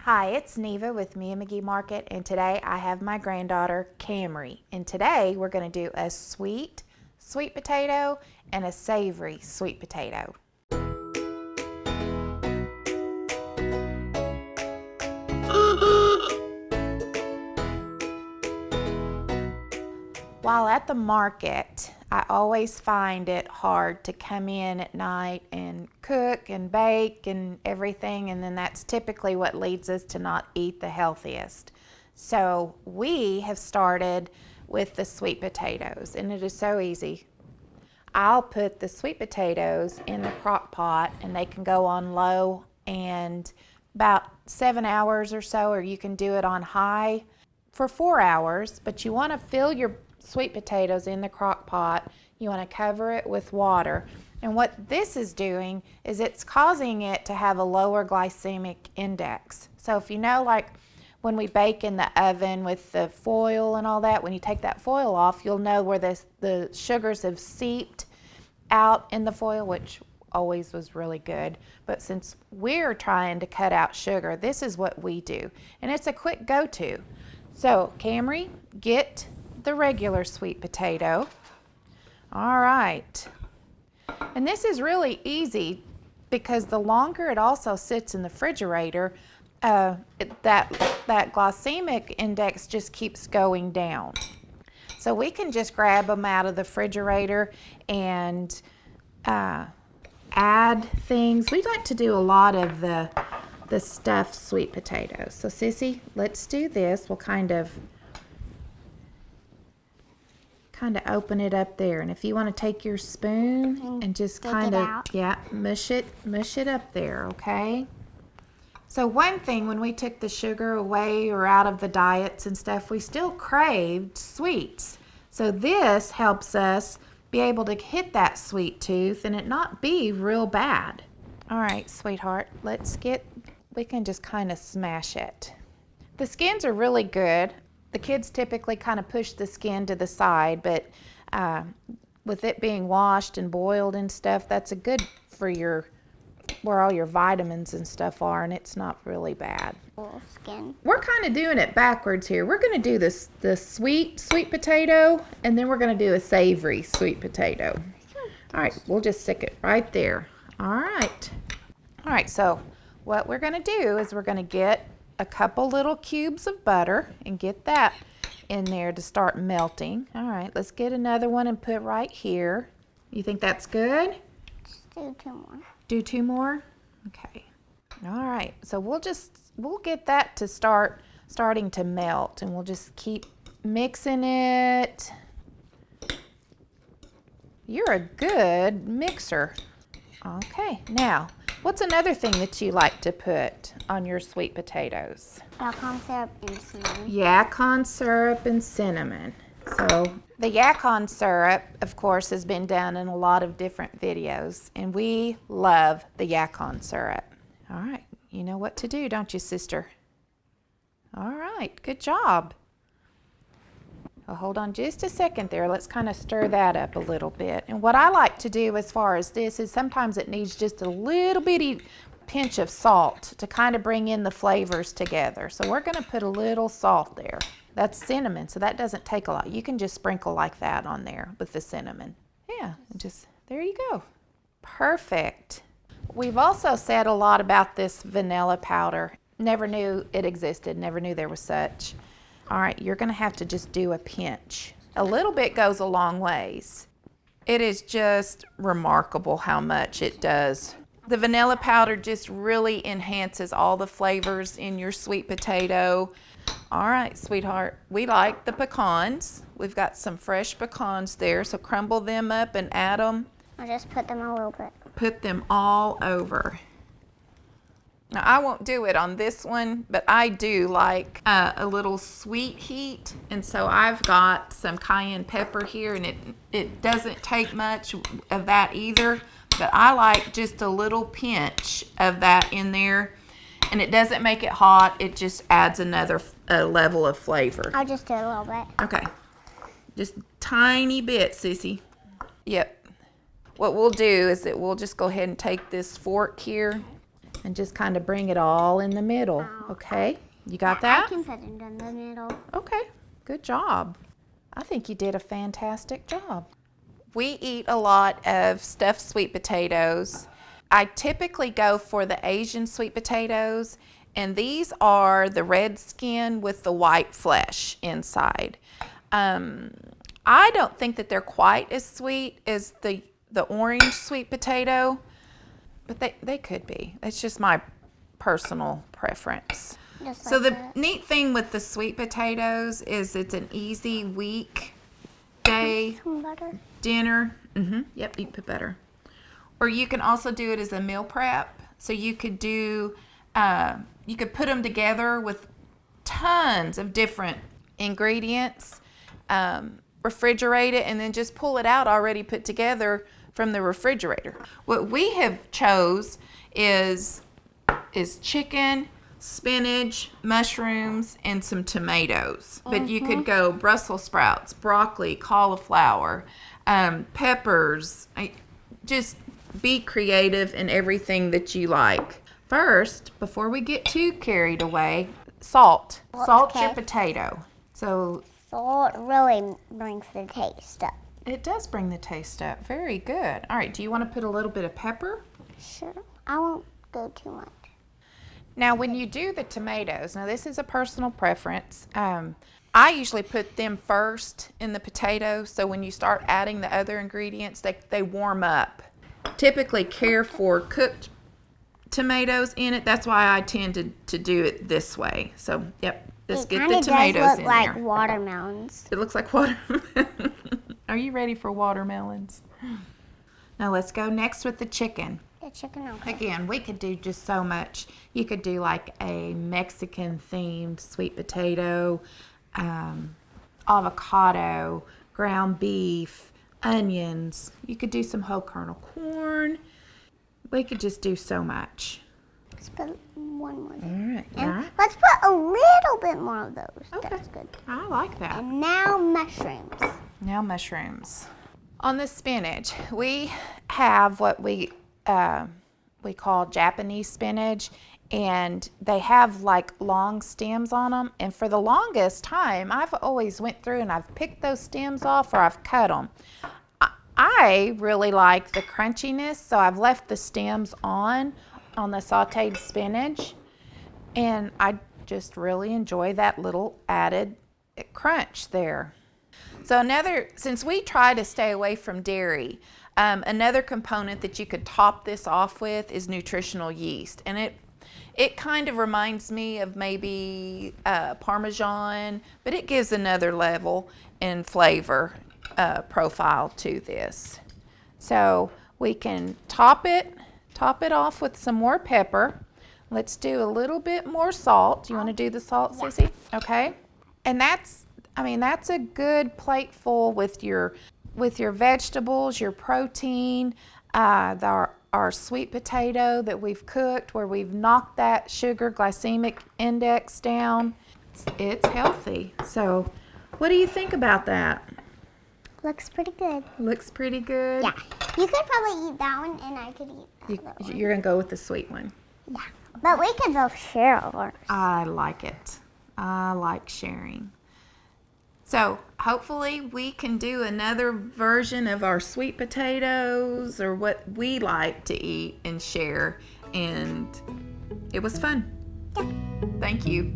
Hi, it's Neva with McGee Market, and today I have my granddaughter Camry. And today we're going to do a sweet potato and a savory sweet potato. While at the market, I always find it hard to come in at night and cook and bake and everything, and then that's typically what leads us to not eat the healthiest. So we have started with the sweet potatoes, and it is so easy. I'll put the sweet potatoes in the crock pot, and they can go on low and about 7 hours or so, or you can do it on high for 4 hours, but you want to fill your sweet potatoes in the crock pot. You want to cover it with water, and what this is doing is it's causing it to have a lower glycemic index. So if you know, like when we bake in the oven with the foil and all that, when you take that foil off, you'll know where the sugars have seeped out in the foil, which always was really good, but since we're trying to cut out sugar, this is what we do, and it's a quick go-to. So Camry, get the regular sweet potato. All right, and this is really easy because the longer it also sits in the refrigerator, that glycemic index just keeps going down. So we can just grab them out of the refrigerator and add things. We like to do a lot of the stuffed sweet potatoes. So Sissy, let's do this. We'll kind of open it up there, and if you want to take your spoon and just kind of mush it up there, okay? So one thing, when we took the sugar away or out of the diets and stuff, we still craved sweets. So this helps us be able to hit that sweet tooth and it not be real bad. All right, sweetheart, we can just kind of smash it. The skins are really good. The kids typically kind of push the skin to the side, but with it being washed and boiled and stuff, that's a good for where all your vitamins and stuff are, and it's not really bad. Skin. We're kind of doing it backwards here. We're going to do the sweet potato, and then we're going to do a savory sweet potato. All right, we'll just stick it right there. All right, so what we're going to do is we're going to get a couple little cubes of butter and get that in there to start melting. All right, let's get another one and put right here. You think that's good? Just do 2 more. Do 2 more? Okay. All right, so we'll get that to starting to melt, and we'll just keep mixing it. You're a good mixer. Okay, now, what's another thing that you like to put on your sweet potatoes? Yacon syrup and cinnamon. Yacon syrup and cinnamon. So the yacon syrup, of course, has been done in a lot of different videos, and we love the yacon syrup. All right, you know what to do, don't you, sister? All right, good job. Well, hold on just a second there. Let's kind of stir that up a little bit. And what I like to do as far as this is sometimes it needs just a little bitty pinch of salt to kind of bring in the flavors together. So we're going to put a little salt there. That's cinnamon, so that doesn't take a lot. You can just sprinkle like that on there with the cinnamon. Yeah, just there you go. Perfect. We've also said a lot about this vanilla powder. Never knew it existed, never knew there was such. All right, you're going to have to just do a pinch. A little bit goes a long ways. It is just remarkable how much it does. The vanilla powder just really enhances all the flavors in your sweet potato. All right, sweetheart, we like the pecans. We've got some fresh pecans there, so crumble them up and add them. I'll just put them a little bit. Put them all over. Now, I won't do it on this one, but I do like a little sweet heat, and so I've got some cayenne pepper here, and it doesn't take much of that either, but I like just a little pinch of that in there, and it doesn't make it hot. It just adds another level of flavor. I'll just do a little bit. Okay, just tiny bit, Sissy. Yep. What we'll do is that we'll just go ahead and take this fork here And just kind of bring it all in the middle, okay? You got that? I can put it in the middle. Okay, good job. I think you did a fantastic job. We eat a lot of stuffed sweet potatoes. I typically go for the Asian sweet potatoes, and these are the red skin with the white flesh inside. I don't think that they're quite as sweet as the orange sweet potato, but they could be. It's just my personal preference. Just So like the that. neat thing with the sweet potatoes is it's an easy weekday Some butter. dinner. Yep, you can put butter. Or you can also do it as a meal prep. So you could do, you could put them together with tons of different ingredients, refrigerate it, and then just pull it out already put together from the refrigerator. What we have chose is chicken, spinach, mushrooms, and some tomatoes. But you could go Brussels sprouts, broccoli, cauliflower, peppers. Just be creative in everything that you like. First, before we get too carried away, salt. Salt your potato. So Salt really brings the taste up. it does bring the taste up. Very good. All right, do you want to put a little bit of pepper? Sure. I won't go too much. Now, when you do the tomatoes, now this is a personal preference. I usually put them first in the potato, so when you start adding the other ingredients, they warm up. Typically care for cooked tomatoes in it. That's why I tend to do it this way. So, yep, just get the tomatoes does in look like there. watermelons. It looks like watermelon. Are you ready for watermelons? Now let's go next with the chicken. The chicken, okay. Again, we could do just so much. You could do like a Mexican themed sweet potato, avocado, ground beef, onions. You could do some whole kernel corn. We could just do so much. Let's put one more there. All right. And Yeah. let's put a little bit more of those. Okay. That's good. I like that. And now mushrooms. Now mushrooms. On the spinach, we have what we call Japanese spinach, and they have like long stems on them. And for the longest time, I've always went through and I've picked those stems off or I've cut them. I really like the crunchiness, so I've left the stems on the sauteed spinach, and I just really enjoy that little added crunch there. So since we try to stay away from dairy, another component that you could top this off with is nutritional yeast, and it kind of reminds me of maybe Parmesan, but it gives another level in flavor profile to this. So we can top it off with some more pepper. Let's do a little bit more salt. You want to do the salt, Sissy? Okay. And that's a good plateful with your vegetables, your protein, our sweet potato that we've cooked, where we've knocked that sugar glycemic index down. It's healthy. So what do you think about that? Looks pretty good. Looks pretty good. Yeah. You could probably eat that one, and I could eat that one. You're going to go with the sweet one. Yeah. But we could both share ours. I like it. I like sharing. So hopefully we can do another version of our sweet potatoes or what we like to eat and share. And it was fun. Yeah. Thank you.